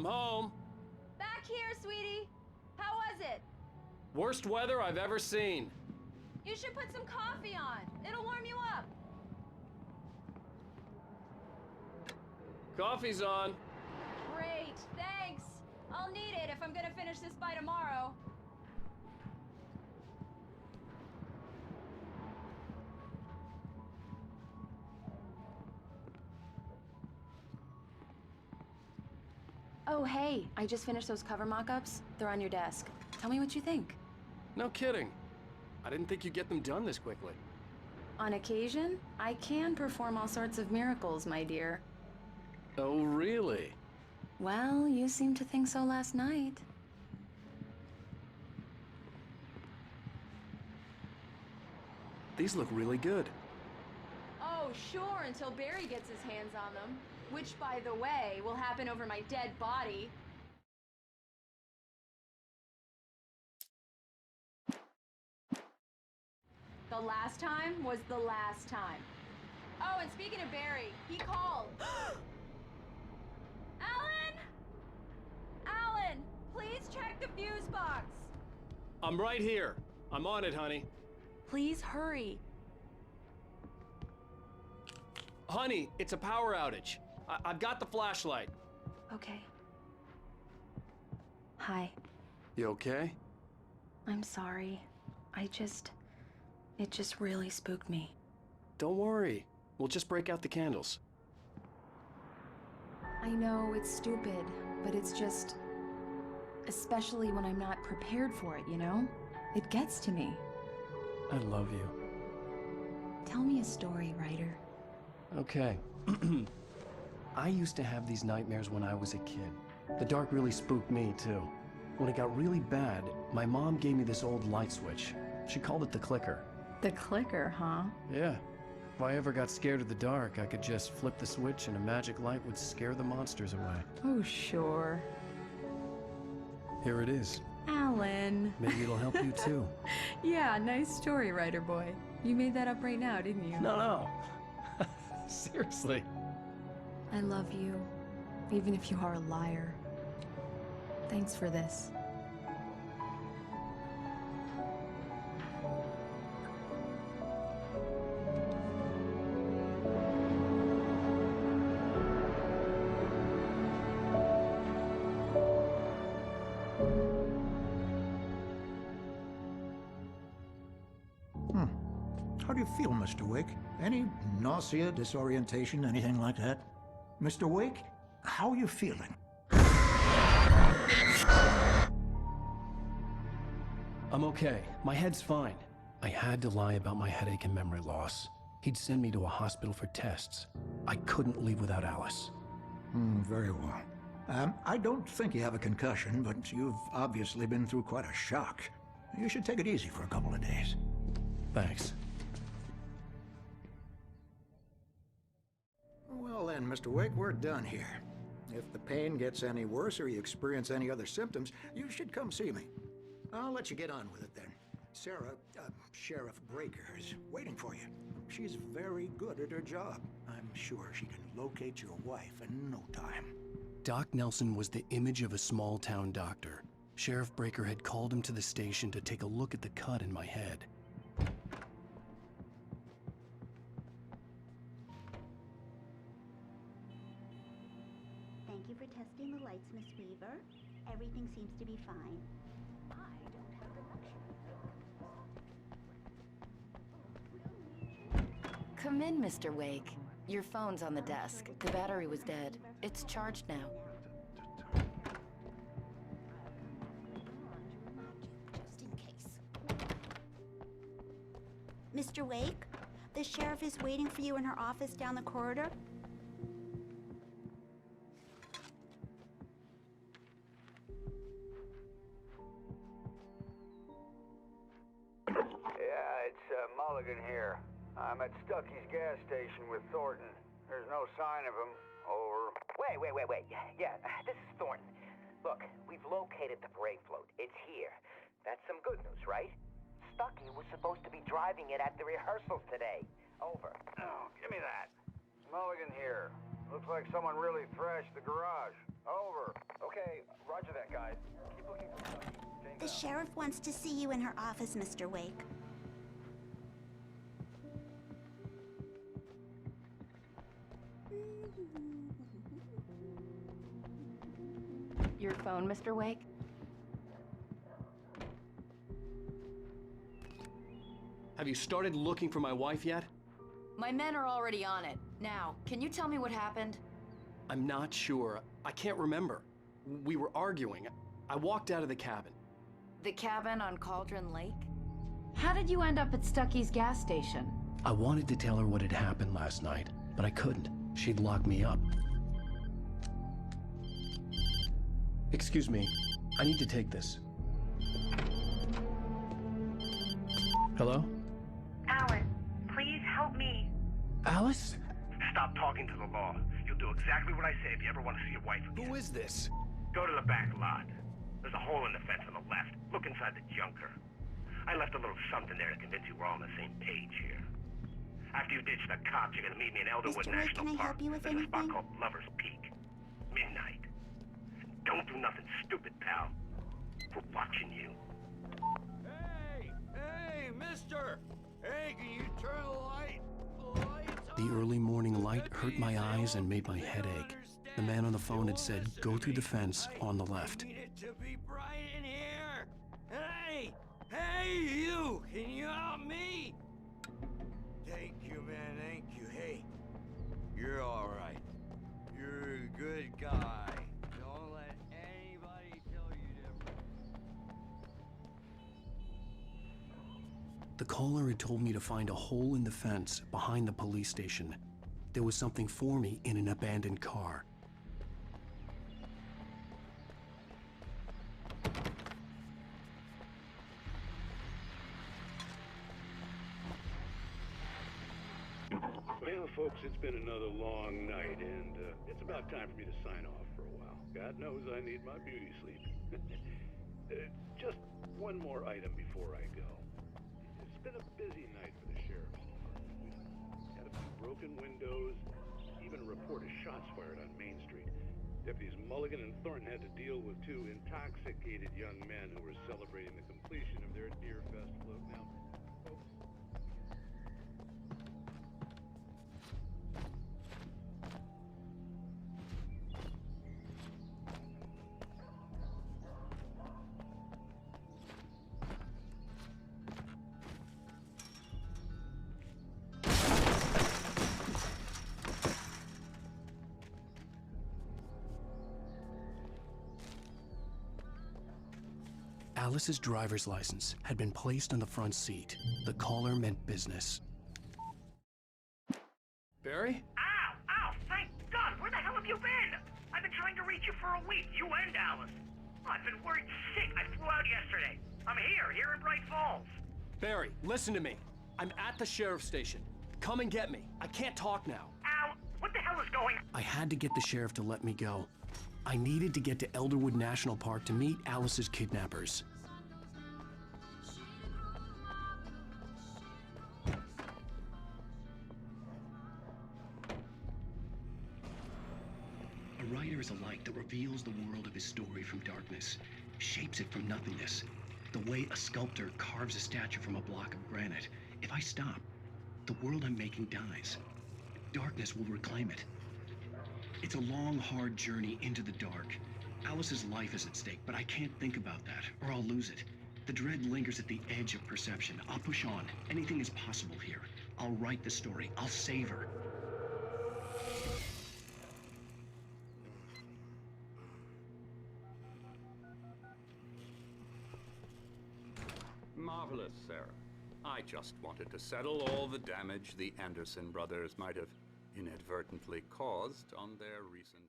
I'm home. Back here, sweetie. How was it? Worst weather I've ever seen. You should put some coffee on. It'll warm you up. Coffee's on. Great, thanks. I'll need it if I'm gonna finish this by tomorrow. Oh, hey, I just finished those cover mock-ups. They're on your desk. Tell me what you think. No kidding. I didn't think you'd get them done this quickly. On occasion, I can perform all sorts of miracles, my dear. Oh, really? Well, you seemed to think so last night. These look really good. Oh, sure, until Barry gets his hands on them. Which, by the way, will happen over my dead body. The last time was the last time. Oh, and speaking of Barry, he called. Alan! Alan, please check the fuse box. I'm right here. I'm on it, honey. Please hurry. Honey, it's a power outage. I've got the flashlight. Okay. Hi. You okay? I'm sorry. It just really spooked me. Don't worry. We'll just break out the candles. I know it's stupid, but it's just... especially when I'm not prepared for it, you know? It gets to me. I love you. Tell me a story, writer. Okay. I used to have these nightmares when I was a kid. The dark really spooked me, too. When it got really bad, my mom gave me this old light switch. She called it the clicker. The clicker, huh? Yeah. If I ever got scared of the dark, I could just flip the switch and a magic light would scare the monsters away. Oh, sure. Here it is. Alan. Maybe it'll help you, too. Yeah, nice story, writer boy. You made that up right now, didn't you? No. Seriously. I love you, even if you are a liar. Thanks for this. How do you feel, Mr. Wake? Any nausea, disorientation, anything like that? Mr. Wake, how are you feeling? I'm okay. My head's fine. I had to lie about my headache and memory loss. He'd send me to a hospital for tests. I couldn't leave without Alice. Very well. I don't think you have a concussion, but you've obviously been through quite a shock. You should take it easy for a couple of days. Thanks. Well then, Mr. Wake, we're done here. If the pain gets any worse or you experience any other symptoms, you should come see me. I'll let you get on with it then. Sarah, Sheriff Breaker, is waiting for you. She's very good at her job. I'm sure she can locate your wife in no time. Doc Nelson was the image of a small-town doctor. Sheriff Breaker had called him to the station to take a look at the cut in my head. Thank you for testing the lights, Miss Weaver. Everything seems to be fine. I don't have the luxury. Come in, Mr. Wake. Your phone's on the desk. The battery was dead. It's charged now. Just in case. Mr. Wake, the sheriff is waiting for you in her office down the corridor. Yeah, it's Mulligan here. I'm at Stuckey's gas station with Thornton. There's no sign of him. Over. Wait. Yeah, this is Thornton. Look, we've located the parade float. It's here. That's some good news, right? Stuckey was supposed to be driving it at the rehearsals today. Over. Oh, give me that. Mulligan here. Looks like someone really thrashed the garage. Over. Okay, roger that, guys. Keep looking for Stucky. The sheriff wants to see you in her office, Mr. Wake. Your phone, Mr. Wake? Have you started looking for my wife yet? My men are already on it. Now, can you tell me what happened? I'm not sure. I can't remember. We were arguing. I walked out of the cabin. The cabin on Cauldron Lake? How did you end up at Stucky's gas station? I wanted to tell her what had happened last night, but I couldn't. She'd locked me up. Excuse me. I need to take this. Hello? Alice, please help me. Alice? Stop talking to the law. You'll do exactly what I say if you ever want to see your wife again. Who is this? Go to the back lot. There's a hole in the fence on the left. Look inside the junker. I left a little something there to convince you we're all on the same page here. After you ditch the cops, you're gonna meet me in Elderwood Mr. Wake, National can I Park. help you with There's a spot anything? called Lover's Peak. Midnight. Don't do nothing stupid, pal. We're watching you. Hey, mister! Hey, can you turn the lights The on? early morning light hurt my eyes and made my head ache. The man on the phone had said, go through the fence on the left. I need it to be bright in here! Hey, you! Can you help me? Thank you, man, thank you. Hey, you're alright. You're a good guy. Don't let anybody tell you different. The caller had told me to find a hole in the fence behind the police station. There was something for me in an abandoned car. Well, folks, it's been another long night, and it's about time for me to sign off for a while. God knows I need my beauty sleep. Just one more item before I go. It's been a busy night for the sheriff's department. We've had a few broken windows, even a report of shots fired on Main Street. Deputies Mulligan and Thornton had to deal with two intoxicated young men who were celebrating the completion of their Deer Fest float. Now, folks, Alice's driver's license had been placed on the front seat. The caller meant business. Barry? Ow! Ow! Thank God! Where the hell have you been? I've been trying to reach you for a week, you and Alice. I've been worried sick. I flew out yesterday. I'm here in Bright Falls. Barry, listen to me. I'm at the sheriff's station. Come and get me. I can't talk now. Ow! What the hell is going on? I had to get the sheriff to let me go. I needed to get to Elderwood National Park to meet Alice's kidnappers. A writer is a light that reveals the world of his story from darkness, shapes it from nothingness. The way a sculptor carves a statue from a block of granite. If I stop, the world I'm making dies. Darkness will reclaim it. It's a long, hard journey into the dark. Alice's life is at stake, but I can't think about that, or I'll lose it. The dread lingers at the edge of perception. I'll push on. Anything is possible here. I'll write the story. I'll save her. Marvelous, Sarah. I just wanted to settle all the damage the Anderson brothers might have inadvertently caused on their recent...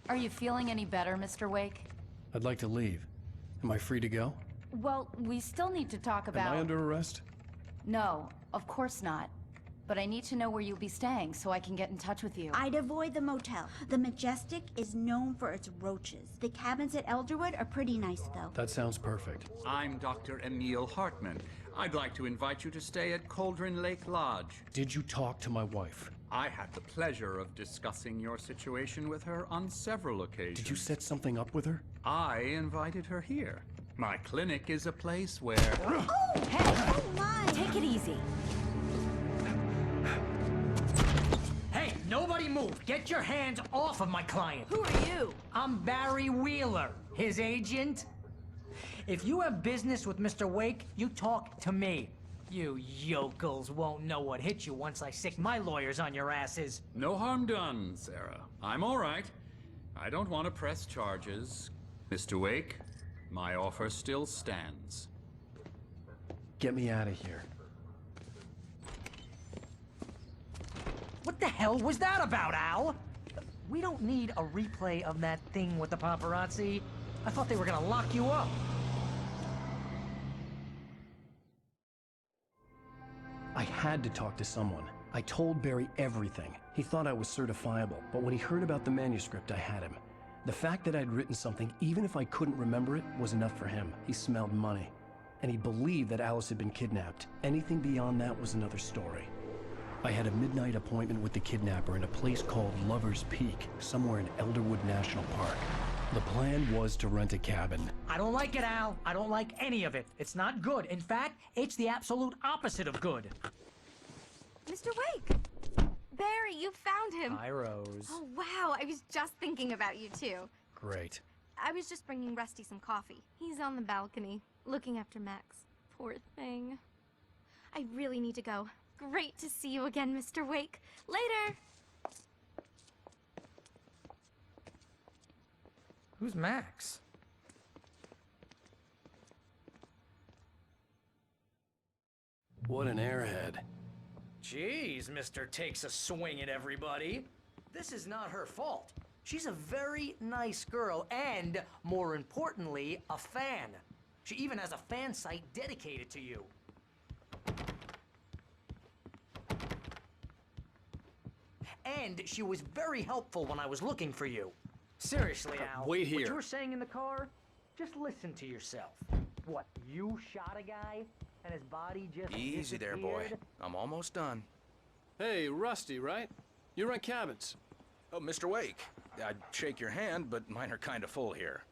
Are you feeling any better, Mr. Wake? I'd like to leave. Am I free to go? Well, we still need to talk about... Am I under arrest? No, of course not. But I need to know where you'll be staying so I can get in touch with you. I'd avoid the motel. The Majestic is known for its roaches. The cabins at Elderwood are pretty nice, though. That sounds perfect. I'm Dr. Emil Hartman. I'd like to invite you to stay at Cauldron Lake Lodge. Did you talk to my wife? I had the pleasure of discussing your situation with her on several occasions. Did you set something up with her? I invited her here. My clinic is a place where... Oh, hey! Oh my! Take it easy. Hey, nobody move! Get your hands off of my client! Who are you? I'm Barry Wheeler, his agent. If you have business with Mr. Wake, you talk to me. You yokels won't know what hit you once I sick my lawyers on your asses. No harm done, Sarah. I'm all right. I don't want to press charges. Mr. Wake, my offer still stands. Get me out of here. What the hell was that about, Al? We don't need a replay of that thing with the paparazzi. I thought they were gonna lock you up. I had to talk to someone. I told Barry everything. He thought I was certifiable, but when he heard about the manuscript, I had him. The fact that I'd written something, even if I couldn't remember it, was enough for him. He smelled money. And he believed that Alice had been kidnapped. Anything beyond that was another story. I had a midnight appointment with the kidnapper in a place called Lover's Peak, somewhere in Elderwood National Park. The plan was to rent a cabin. I don't like it, Al. I don't like any of it. It's not good. In fact, it's the absolute opposite of good. Mr. Wake! Barry, you found him! Hi, Rose. Oh, wow. I was just thinking about you, too. Great. I was just bringing Rusty some coffee. He's on the balcony, looking after Max. Poor thing. I really need to go. Great to see you again, Mr. Wake. Later! Who's Max? What an airhead. Jeez, Mr. Takes a swing at everybody. This is not her fault. She's a very nice girl and, more importantly, a fan. She even has a fan site dedicated to you. And she was very helpful when I was looking for you. Seriously, Al. Wait here. What you were saying in the car? Just listen to yourself. What, you shot a guy and his body just Easy there, boy. I'm almost done. Hey, Rusty, right? You rent cabins. Oh, Mr. Wake. I'd shake your hand, but mine are kind of full here.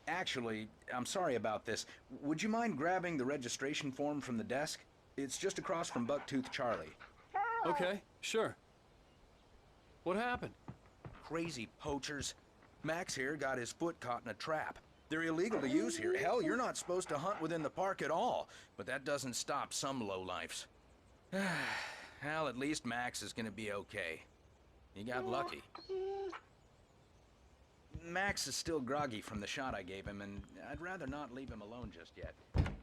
Actually, I'm sorry about this. Would you mind grabbing the registration form from the desk? It's just across from Bucktooth Charlie. Okay, sure. What happened? Crazy poachers. Max here got his foot caught in a trap. They're illegal to use here. Hell, you're not supposed to hunt within the park at all. But that doesn't stop some lowlifes. Well, at least Max is gonna be okay. He got lucky. Max is still groggy from the shot I gave him, and I'd rather not leave him alone just yet.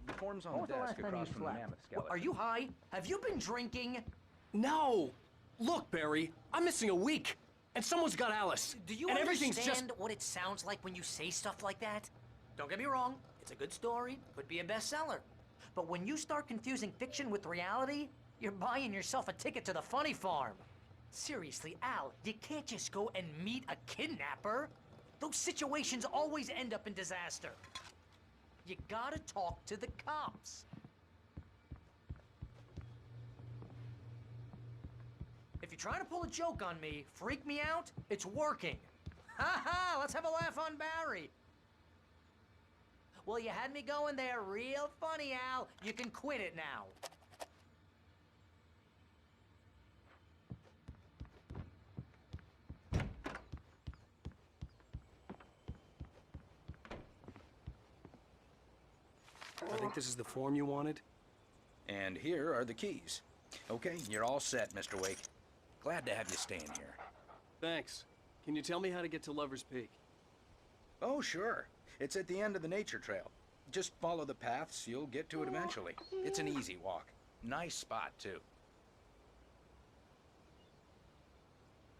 The form's on the desk across from the mammoth skeleton. Are you high? Have you been drinking? No! Look, Barry, I'm missing a week, and someone's got Alice. Do you and understand everything's just... what it sounds like when you say stuff like that? Don't get me wrong, it's a good story, could be a bestseller. But when you start confusing fiction with reality, you're buying yourself a ticket to the funny farm. Seriously, Al, you can't just go and meet a kidnapper. Those situations always end up in disaster. You gotta talk to the cops. If you're trying to pull a joke on me, freak me out, it's working. Ha ha, let's have a laugh on Barry. Well, you had me going there real funny, Al. You can quit it now. I think this is the form you wanted. And here are the keys. Okay, you're all set, Mr. Wake. Glad to have you staying here. Thanks. Can you tell me how to get to Lover's Peak? Oh, sure. It's at the end of the nature trail. Just follow the paths, you'll get to it eventually. It's an easy walk. Nice spot, too.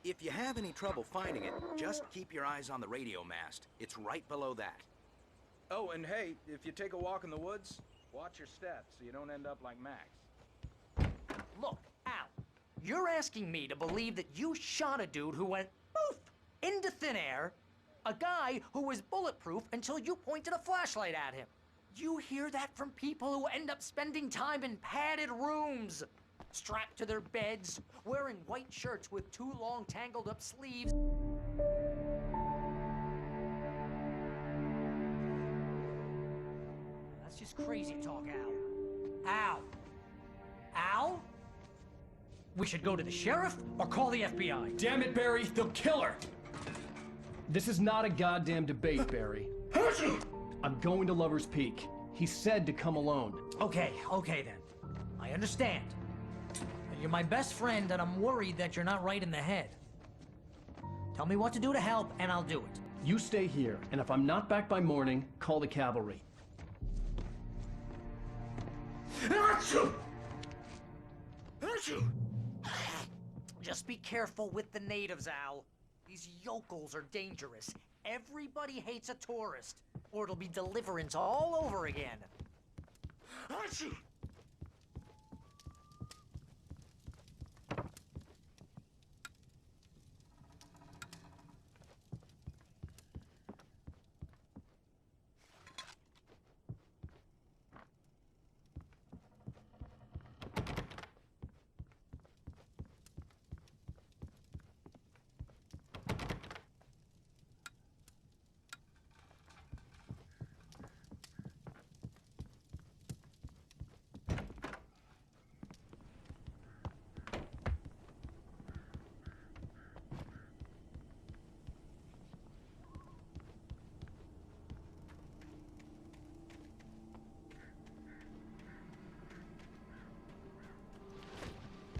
If you have any trouble finding it, just keep your eyes on the radio mast. It's right below that. Oh, and hey, if you take a walk in the woods, watch your steps so you don't end up like Max. Look, Al, you're asking me to believe that you shot a dude who went poof into thin air, a guy who was bulletproof until you pointed a flashlight at him. You hear that from people who end up spending time in padded rooms. strapped to their beds, wearing white shirts with too long tangled up sleeves. That's just crazy talk, Al. Al? Al? We should go to the sheriff or call the FBI. Damn it, Barry, they'll kill her! This is not a goddamn debate, Barry. I'm going to Lover's Peak. He said to come alone. Okay then. I understand. But you're my best friend and I'm worried that you're not right in the head. Tell me what to do to help and I'll do it. You stay here, and if I'm not back by morning, call the cavalry. Just be careful with the natives, Al. These yokels are dangerous. Everybody hates a tourist, or it'll be Deliverance all over again.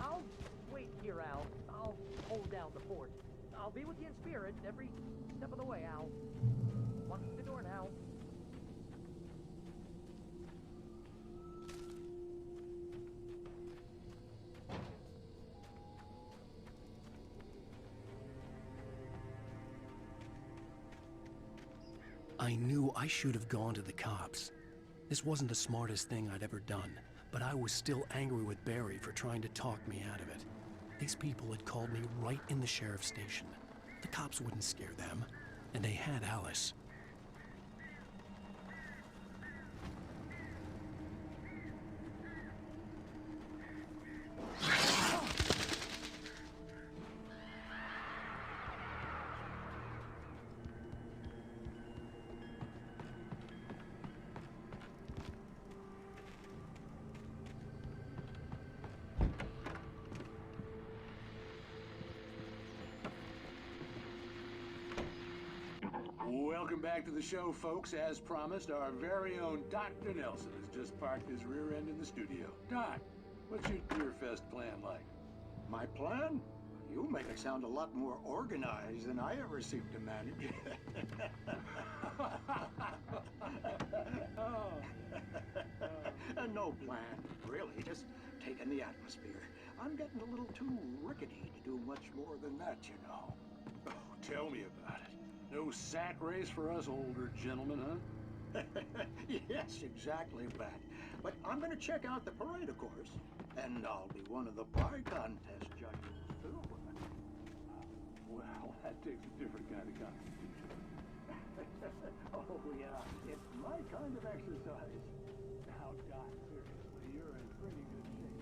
I'll wait here, Al. I'll hold down the fort. I'll be with you in spirit every step of the way, Al. Lock the door now. I knew I should have gone to the cops. This wasn't the smartest thing I'd ever done, but I was still angry with Barry for trying to talk me out of it. These people had called me right in the sheriff's station. The cops wouldn't scare them, and they had Alice. Welcome back to the show, folks. As promised, our very own Dr. Nelson has just parked his rear end in the studio. Doc, what's your Deerfest plan like? My plan? You make it sound a lot more organized than I ever seem to manage. No plan, really. Just taking the atmosphere. I'm getting a little too rickety to do much more than that, you know. Oh, tell me about it. No sack race for us older gentlemen, huh? Yes, exactly that. But I'm going to check out the parade, of course. And I'll be one of the pie contest judges, too. Well, that takes a different kind of constitution. Oh, yeah. It's my kind of exercise. Now, Doc, seriously, you're in pretty good shape.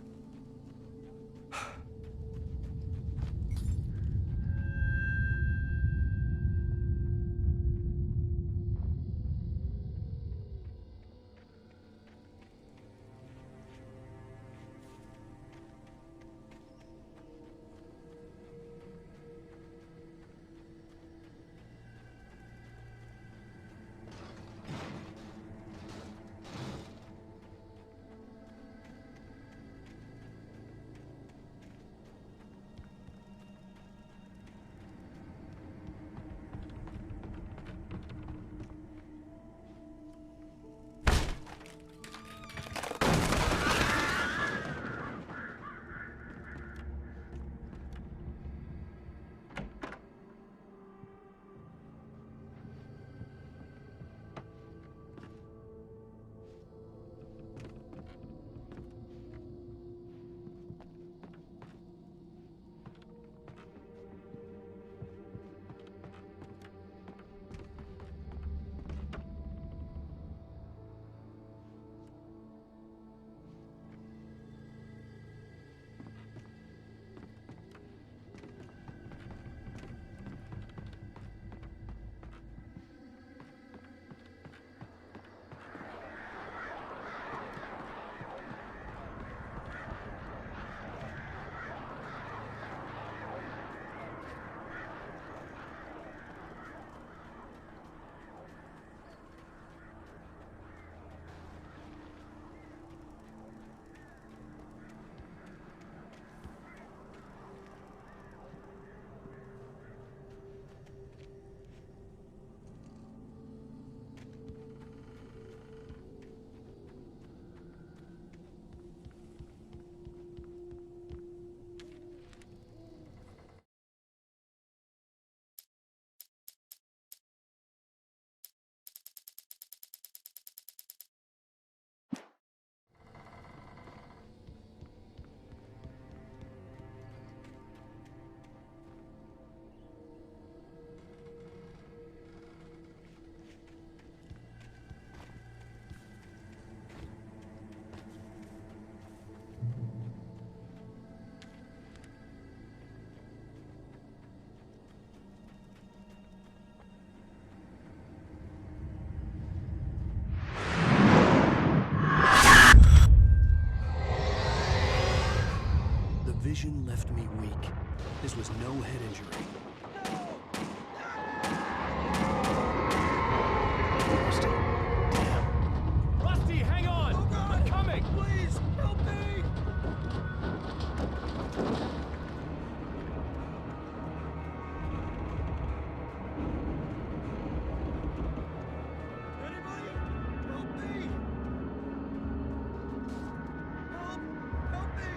vision left me weak. This was no head injury. Rusty. Damn. Rusty, hang on! Oh God. I'm coming! Please, help me! Anybody? Help me! Help me!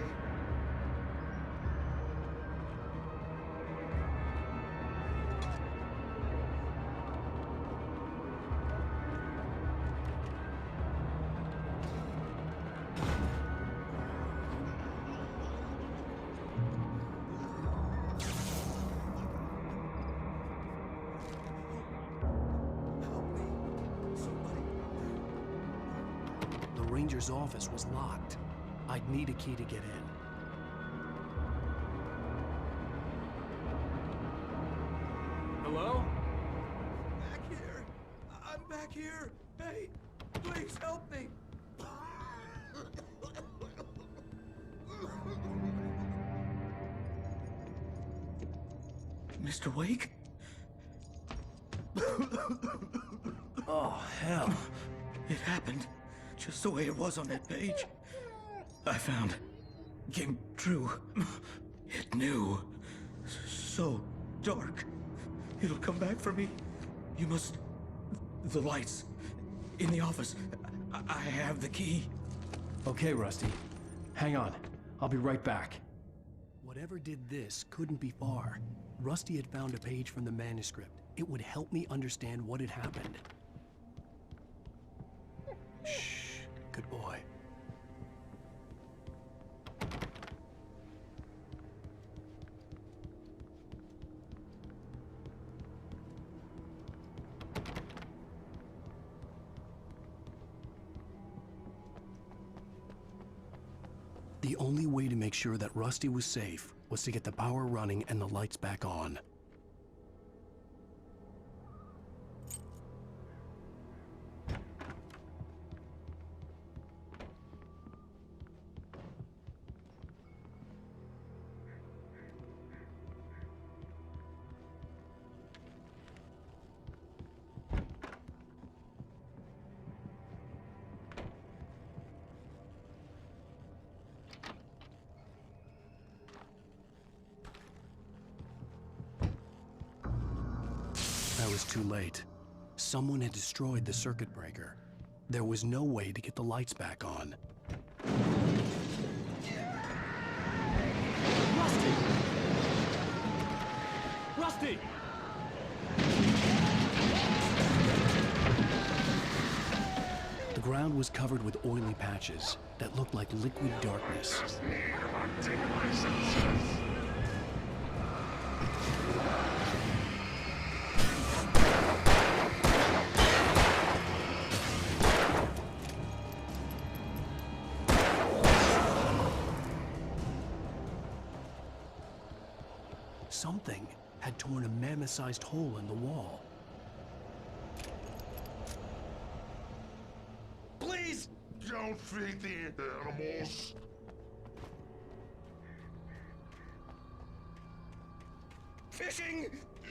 The ranger's office was locked. I'd need a key to get in. Hello? Back here. I'm back here. Hey, please help me. Mr. Wake? Oh, hell. It happened just the way it was on that page. I found. Came true. It knew. So dark. It'll come back for me. You must... The lights. In the office. I have the key. Okay, Rusty. Hang on. I'll be right back. Whatever did this couldn't be far. Rusty had found a page from the manuscript. It would help me understand what had happened. Shh. Good boy. The only way to make sure that Rusty was safe was to get the power running and the lights back on. I was too late. Someone had destroyed the circuit breaker. There was no way to get the lights back on. Rusty! Rusty! The ground was covered with oily patches that looked like liquid darkness. Something had torn a mammoth-sized hole in the wall. Please don't feed the animals. Fishing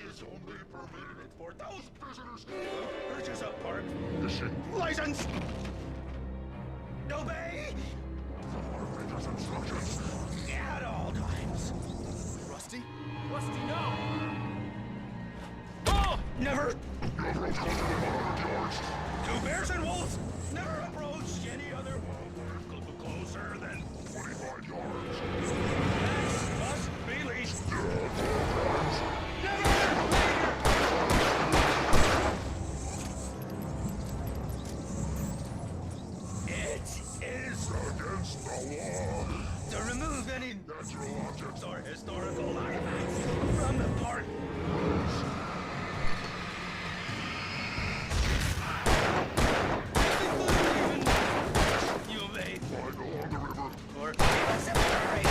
is only permitted for those visitors. purchase a park Fishing license. Obey Operator's instructions. at all times. Rusty? Rusty, no! Oh! Never! Your approach constantly 100 yards. Two bears and wolves never approach any other closer than 25 yards. This must be leashed. It is against the law to remove any natural objects or historical artifacts from the park. You obey. I go on the river. Or a cemetery.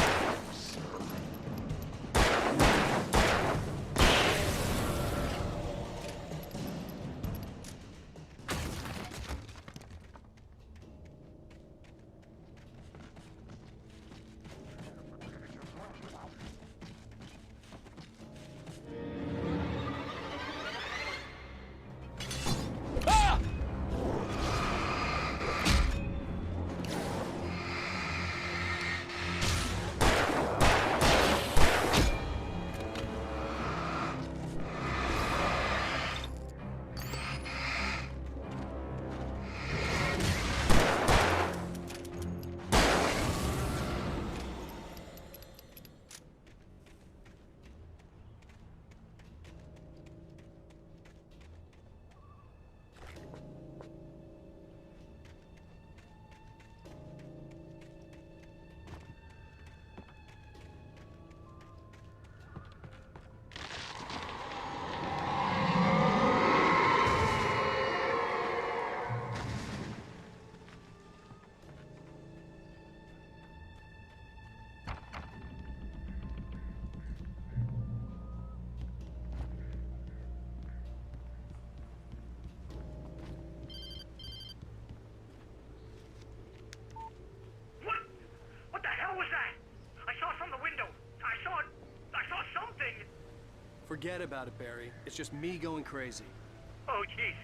Forget about it, Barry. It's just me going crazy. Oh, jeez.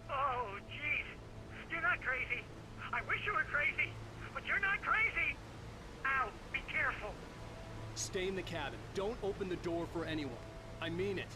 Oh, jeez. You're not crazy. I wish you were crazy, but you're not crazy. Ow, be careful. Stay in the cabin. Don't open the door for anyone. I mean it.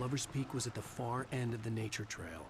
Lover's Peak was at the far end of the nature trail.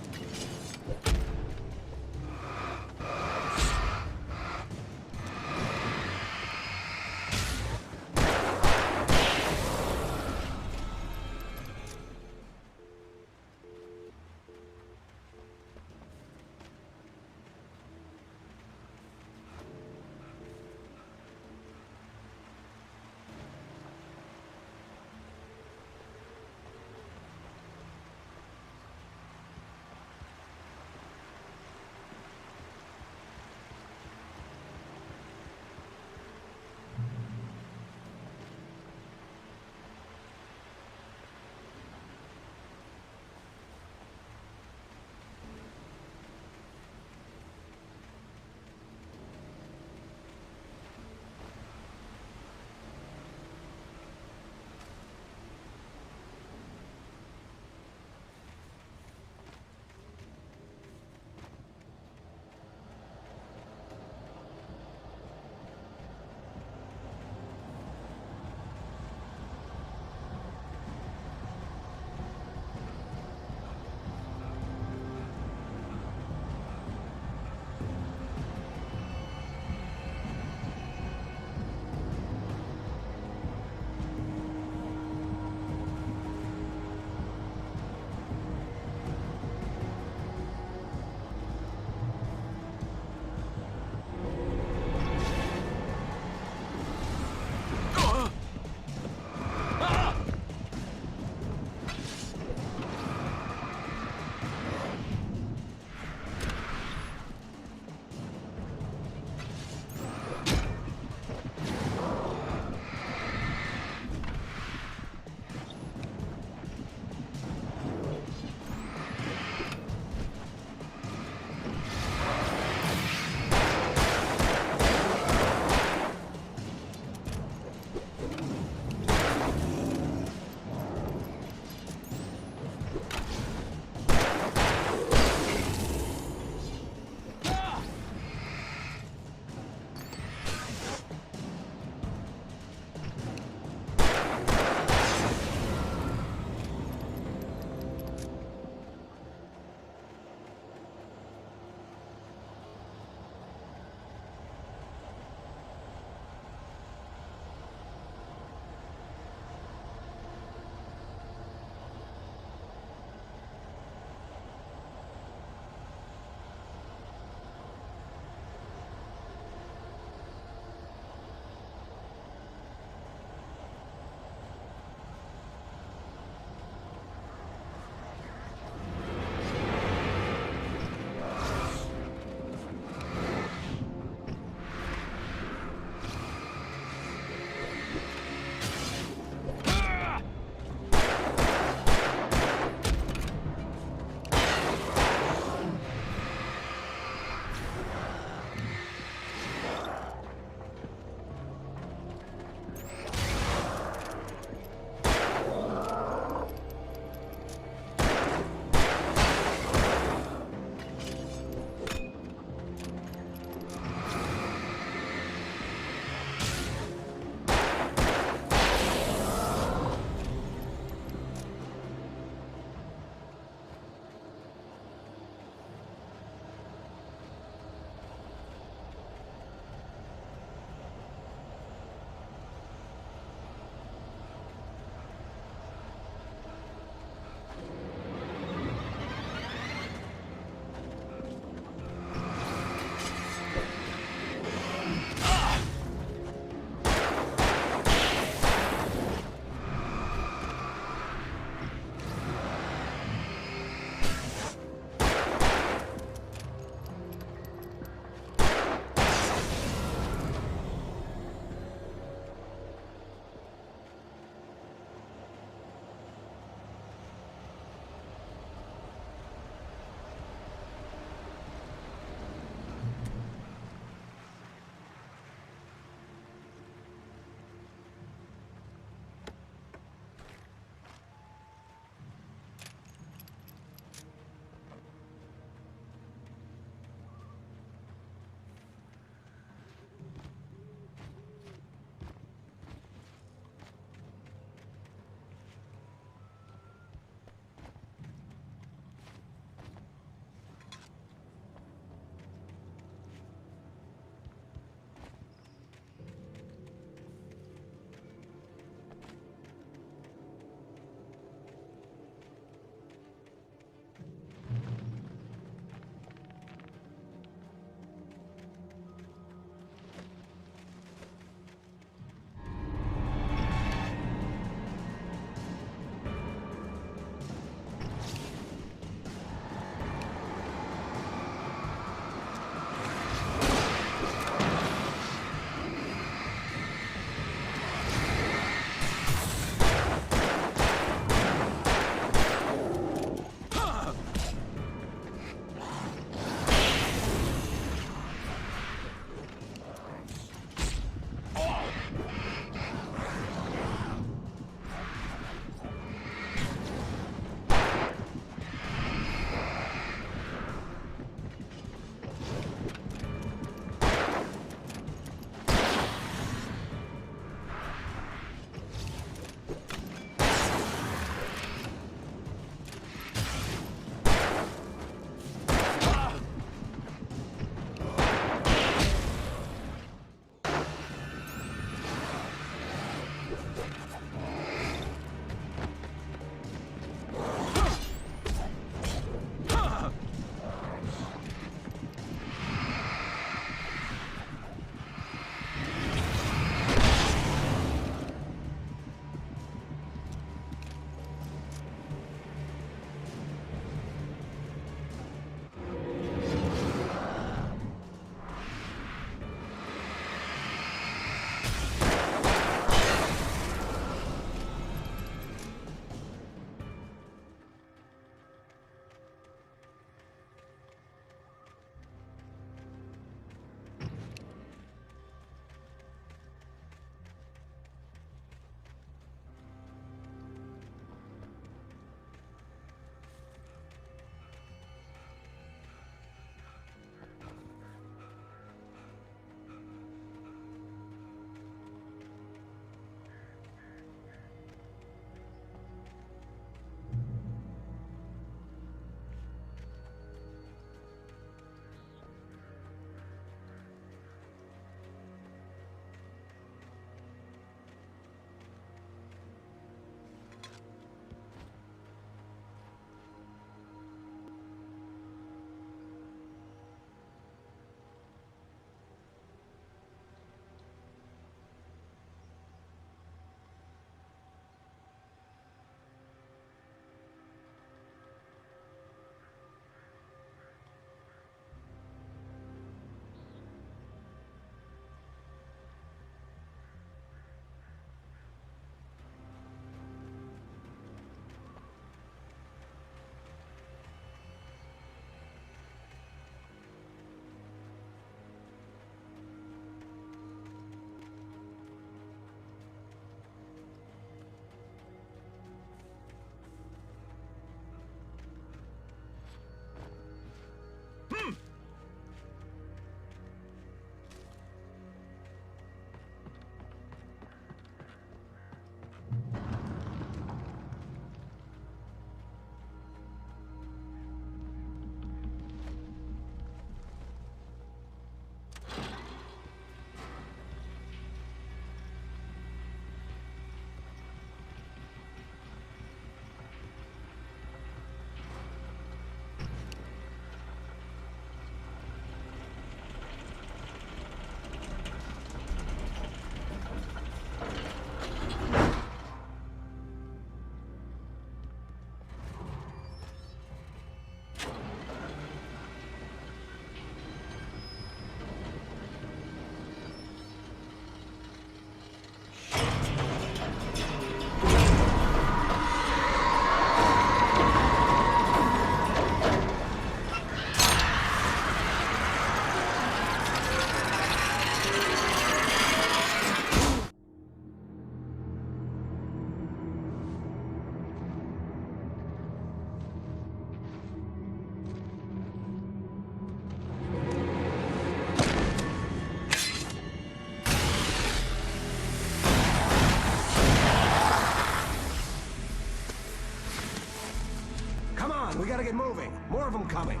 Gotta get moving. More of them coming.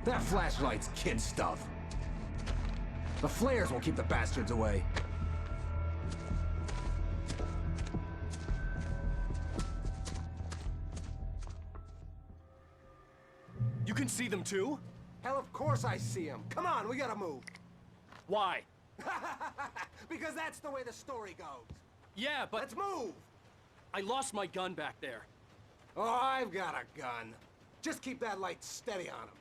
That flashlight's kid stuff. The flares will keep the bastards away. You can see them too? Hell, of course I see them. Come on, we gotta move. Why? Because that's the way the story goes. Yeah, but... Let's move! I lost my gun back there. Oh, I've got a gun. Just keep that light steady on him.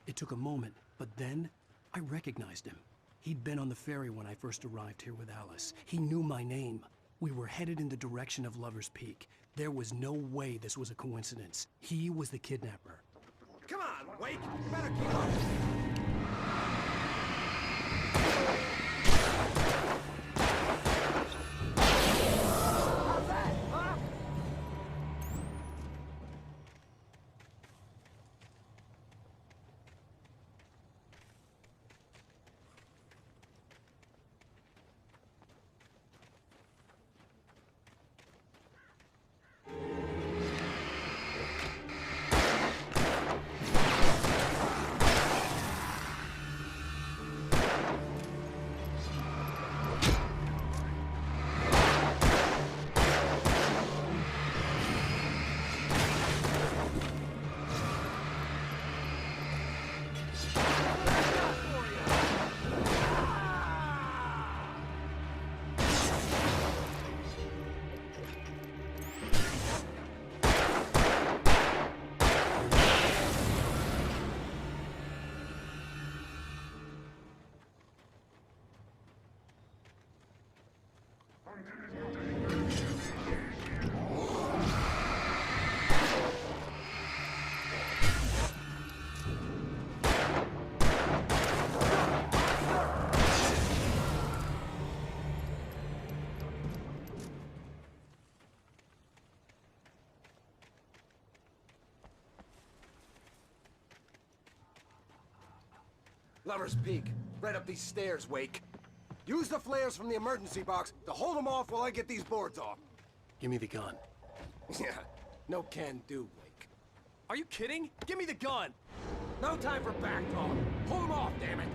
It took a moment, but then I recognized him. He'd been on the ferry when I first arrived here with Alice. He knew my name. We were headed in the direction of Lover's Peak. There was no way this was a coincidence. He was the kidnapper. Come on, Wake! You better keep up! How's that, huh? Lover's Peak. Right up these stairs, Wake. Use the flares from the emergency box to hold them off while I get these boards off. Give me the gun. Yeah, no can do, Wake. Are you kidding? Give me the gun! No time for back talk. Hold them off, damn it!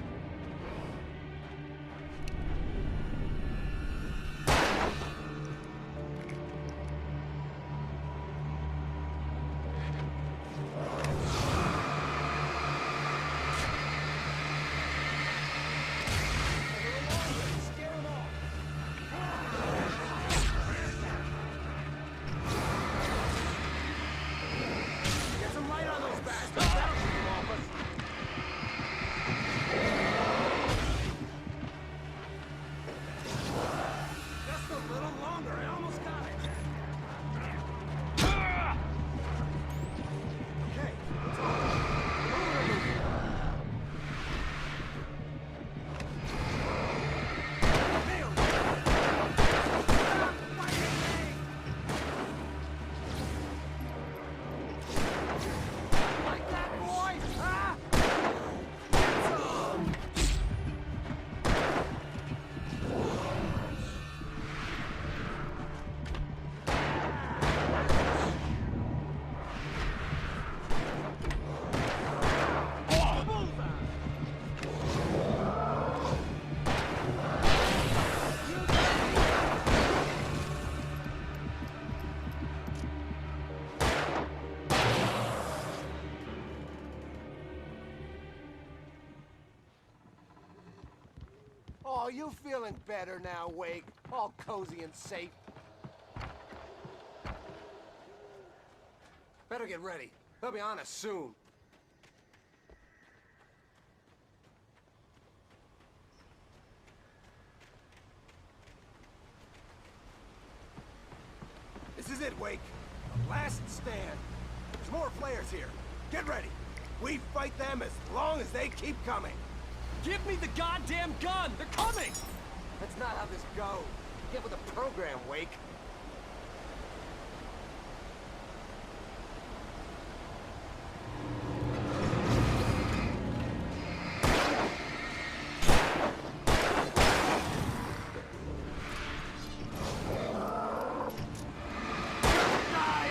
Oh, you feeling better now, Wake? All cozy and safe. Better get ready. They'll be on us soon. This is it, Wake. The last stand. There's more flares here. Get ready. We fight them as long as they keep coming. Give me the goddamn gun! They're coming! That's not how this goes. Get with the program, Wake. Die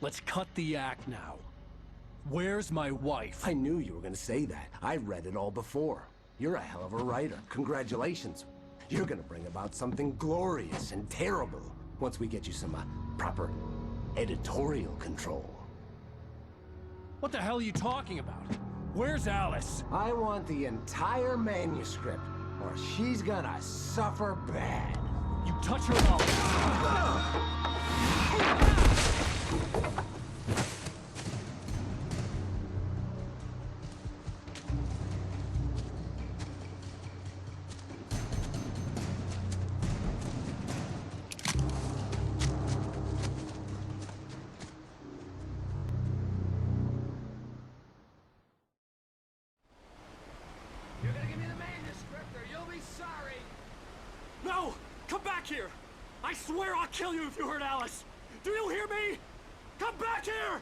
Let's cut the act now. Where's my wife? I knew you were gonna say that. I read it all before. You're a hell of a writer. Congratulations. You're gonna bring about something glorious and terrible once we get you some proper editorial control. What the hell are you talking about? Where's Alice? I want the entire manuscript, or she's gonna suffer bad. You touch her up. You're gonna give me the manuscript or you'll be sorry! No! Come back here! I swear I'll kill you if you hurt Alice! Do you hear me? Come back here!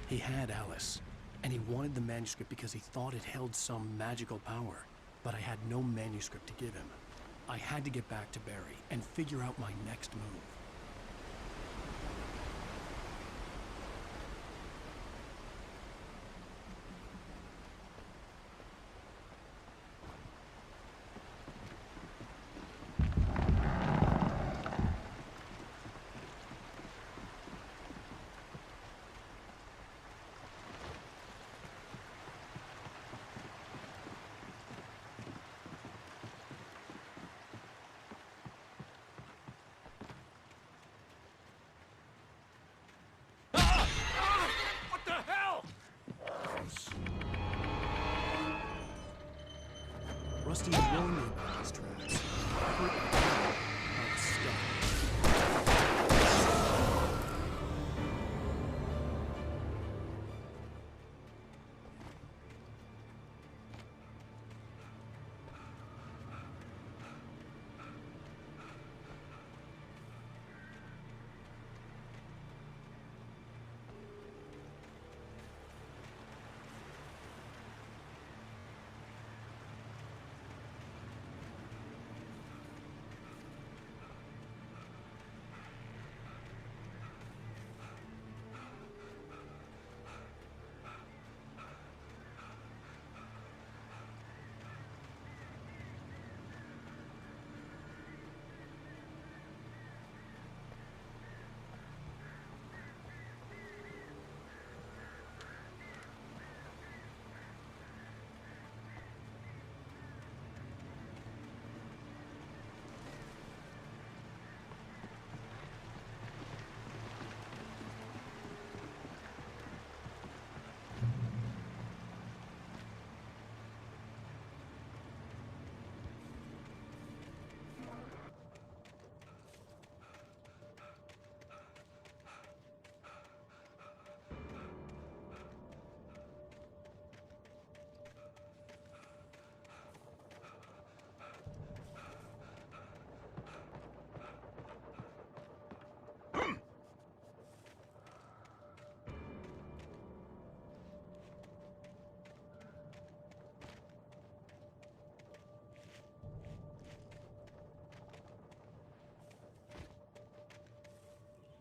He had Alice, and he wanted the manuscript because he thought it held some magical power. But I had no manuscript to give him. I had to get back to Barry and figure out my next move. What the hell? Rusty warned me about these traps. I was stuck.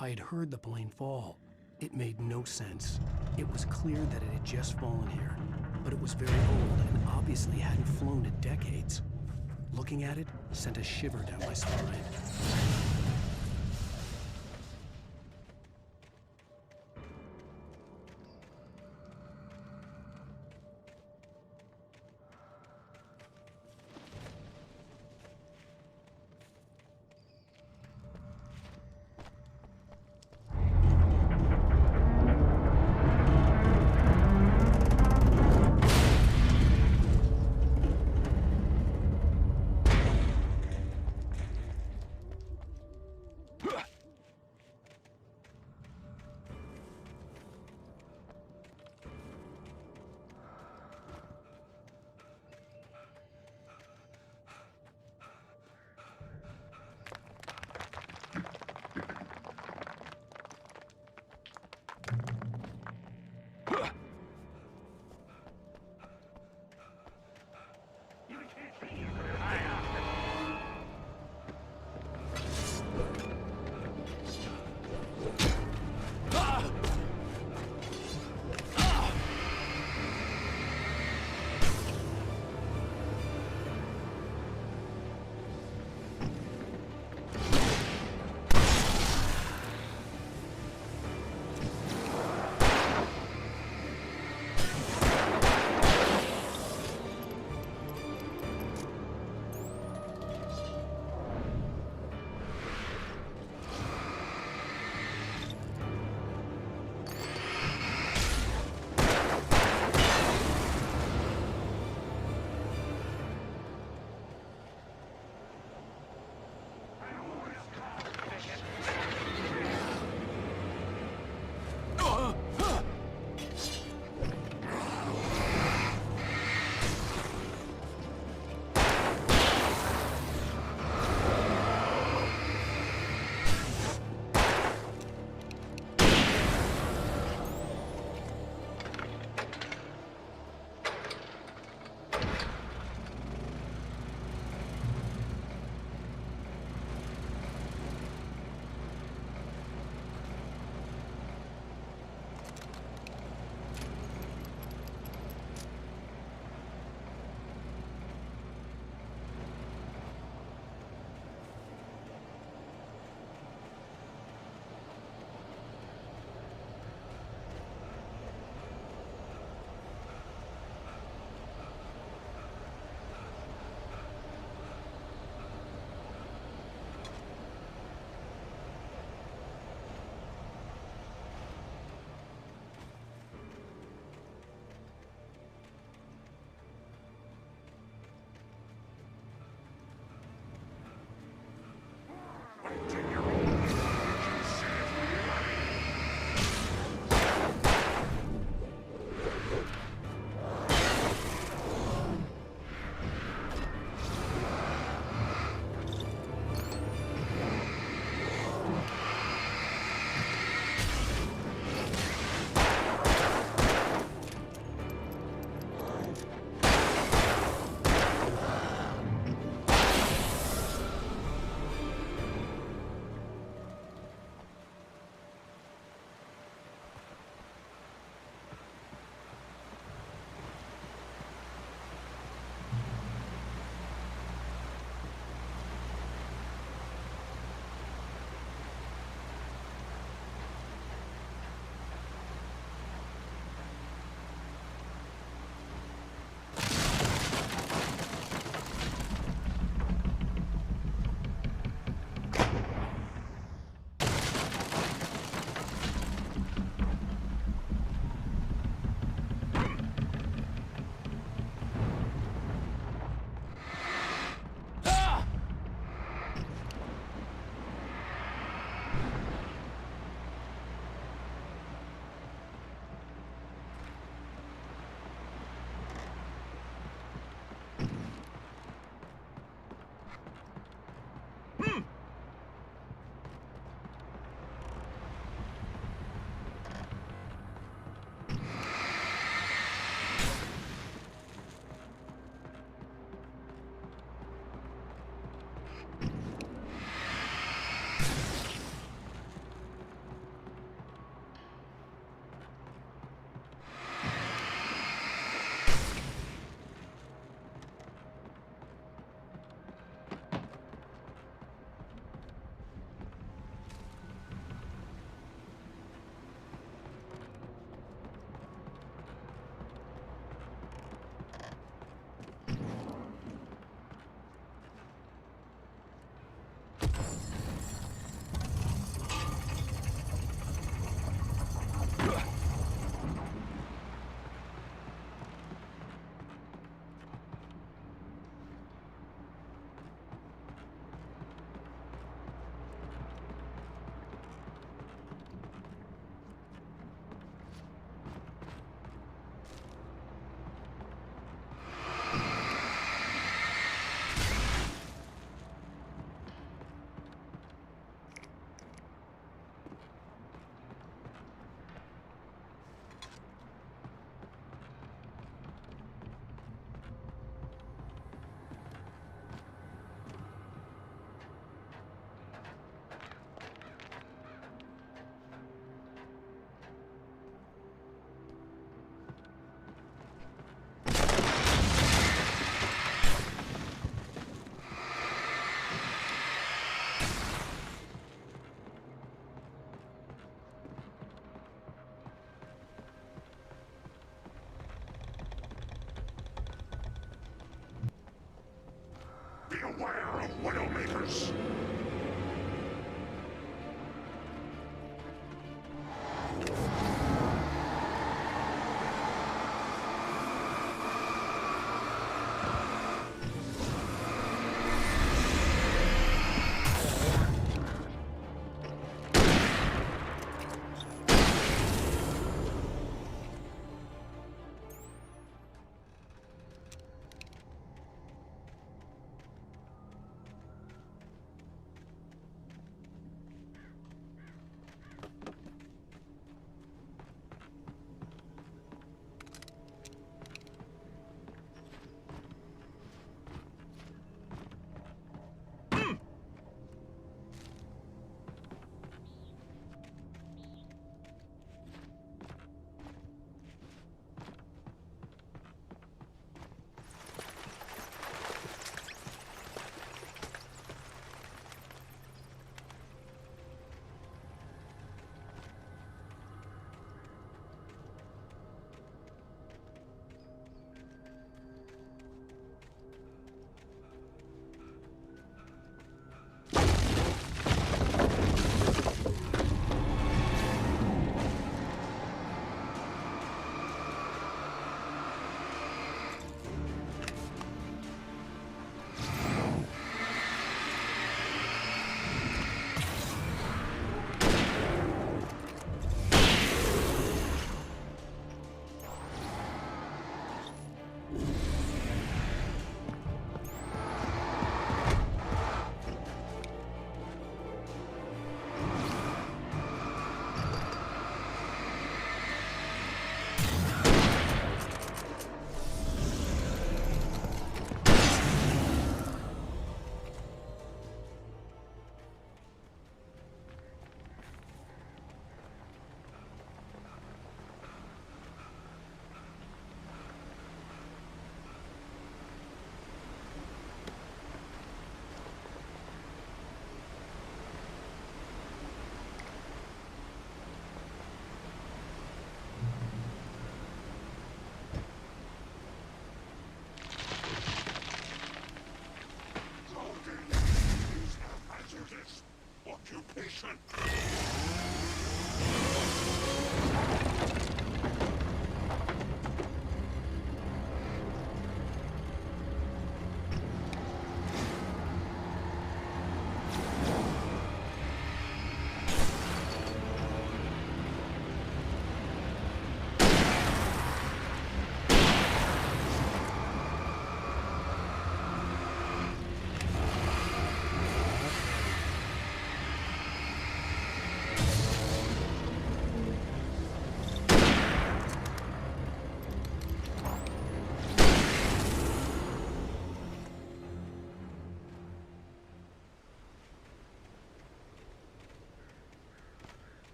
I had heard the plane fall. It made no sense. It was clear that it had just fallen here, but it was very old and obviously hadn't flown in decades. Looking at it sent a shiver down my spine. Beware of Widowmakers.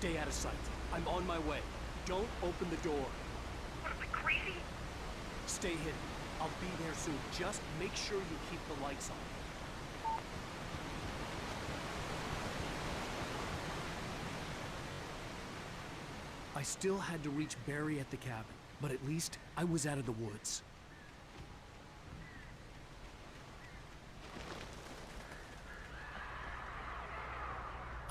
Stay out of sight. I'm on my way. Don't open the door. What, am I crazy? Stay hidden. I'll be there soon. Just make sure you keep the lights on. I still had to reach Barry at the cabin, but at least I was out of the woods.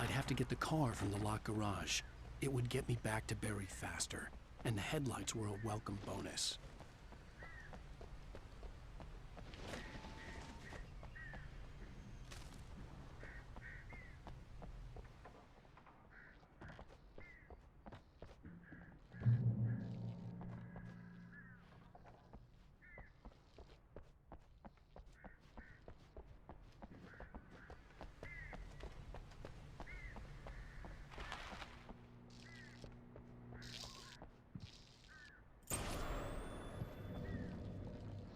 I'd have to get the car from the locked garage. It would get me back to Barry faster, and the headlights were a welcome bonus.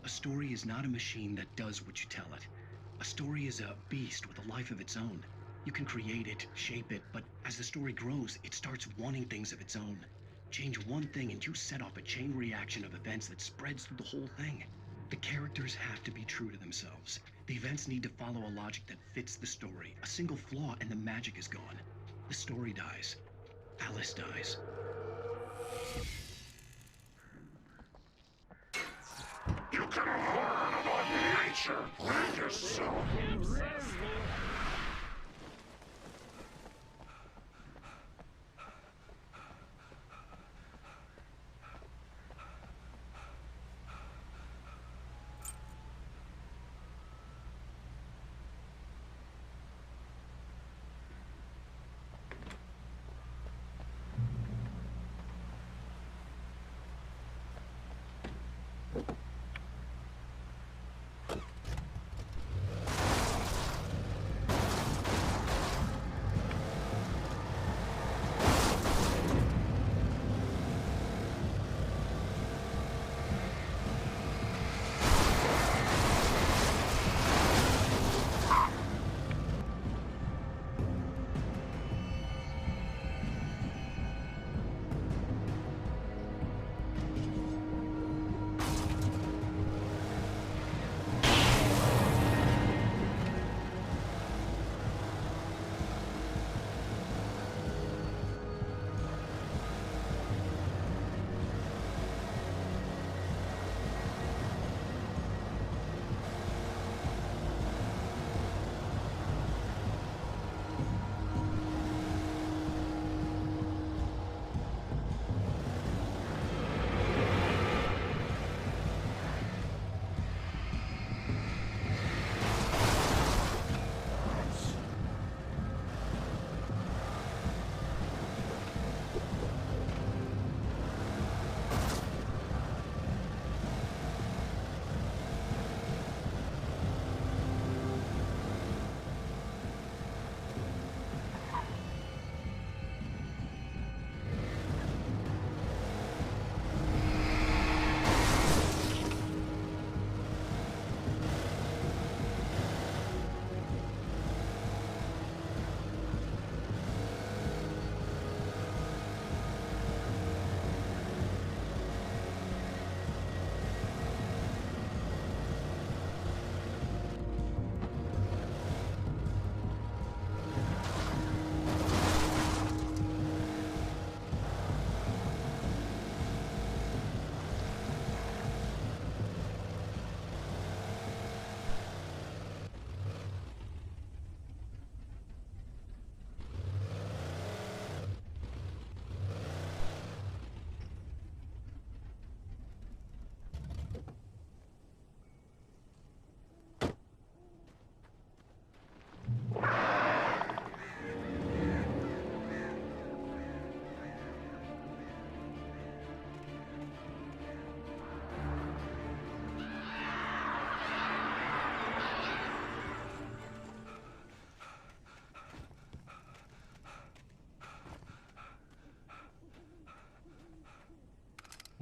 A story is not a machine that does what you tell it. A story is a beast with a life of its own. You can create it, shape it, but as the story grows, it starts wanting things of its own. Change one thing and you set off a chain reaction of events that spreads through the whole thing. The characters have to be true to themselves. The events need to follow a logic that fits the story. A single flaw and the magic is gone. The story dies. Alice dies. You can learn about nature for yourself.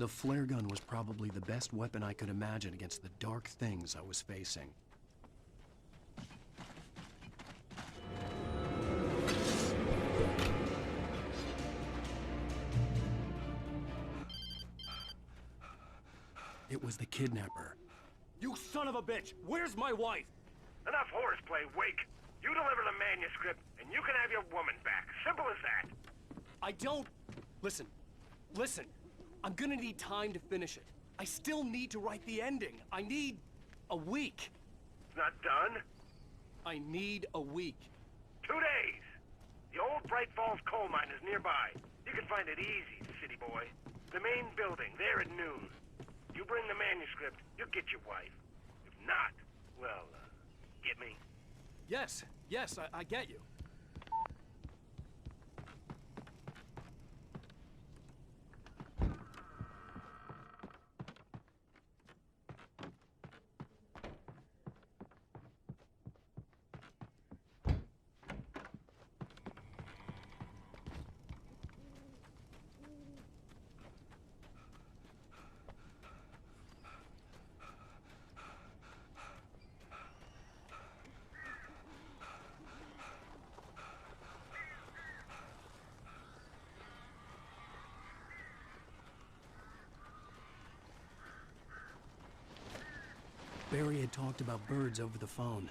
The flare gun was probably the best weapon I could imagine against the dark things I was facing. It was the kidnapper. You son of a bitch! Where's my wife? Enough horseplay, Wake. You deliver the manuscript, and you can have your woman back. Simple as that. I don't... Listen. Listen. I'm gonna need time to finish it. I still need to write the ending. I need... a week. It's not done? I need a week. 2 days. The old Bright Falls coal mine is nearby. You can find it easy, city boy. The main building, there at noon. You bring the manuscript, you'll get your wife. If not, well, get me? Yes, I get you. Barry had talked about birds over the phone.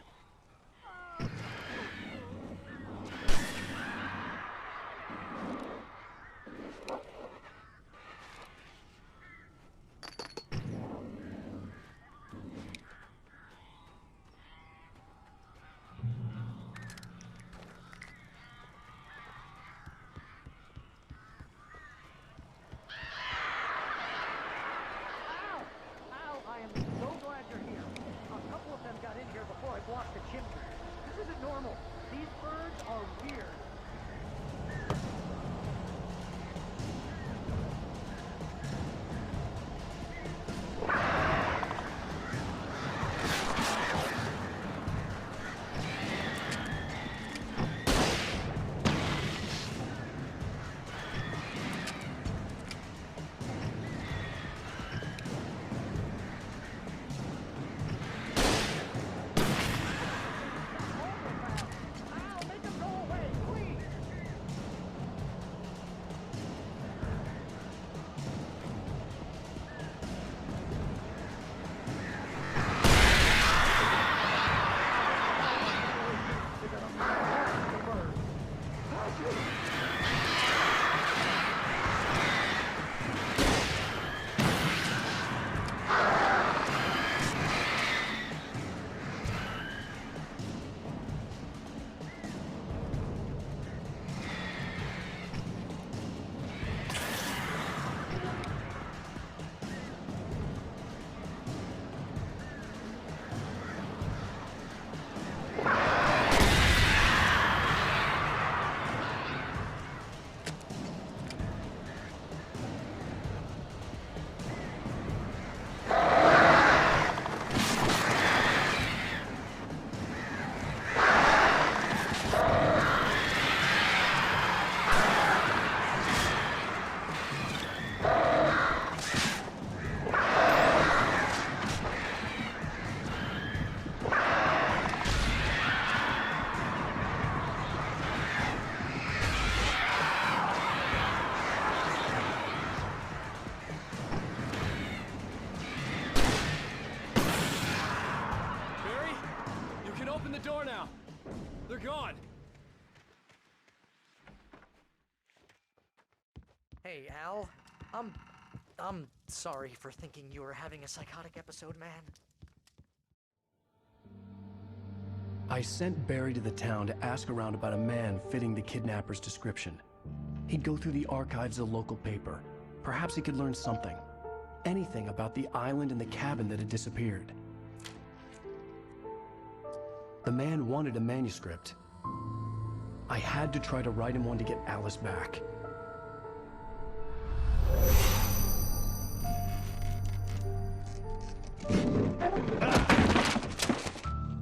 Hey, Al. I'm sorry for thinking you were having a psychotic episode, man. I sent Barry to the town to ask around about a man fitting the kidnapper's description. He'd go through the archives of the local paper. Perhaps he could learn something. Anything about the island and the cabin that had disappeared. The man wanted a manuscript. I had to try to write him one to get Alice back.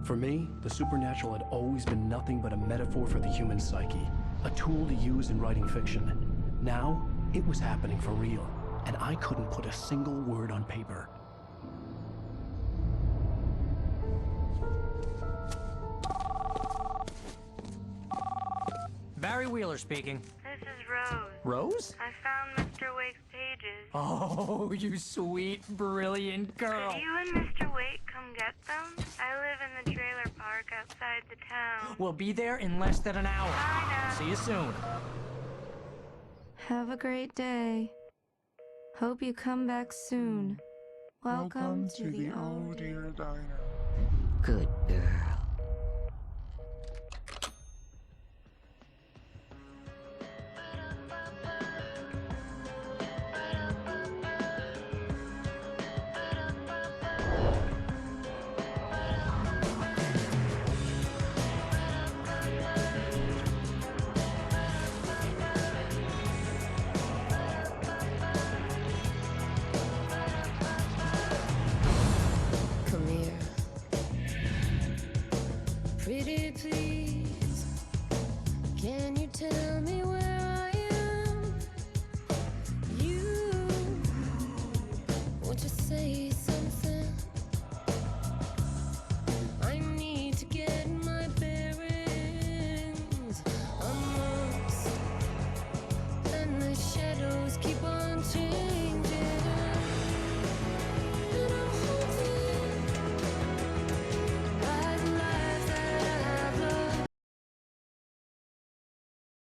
For me, the supernatural had always been nothing but a metaphor for the human psyche, a tool to use in writing fiction. Now, it was happening for real, and I couldn't put a single word on paper. Barry Wheeler speaking. This is Rose. Rose? I found Mr. Wake's pages. Oh, you sweet, brilliant girl. Could you and Mr. Wake come get them? I live in the trailer park outside the town. We'll be there in less than an hour. Bye now. See you soon. Have a great day. Hope you come back soon. Welcome to the old dear diner. Good girl.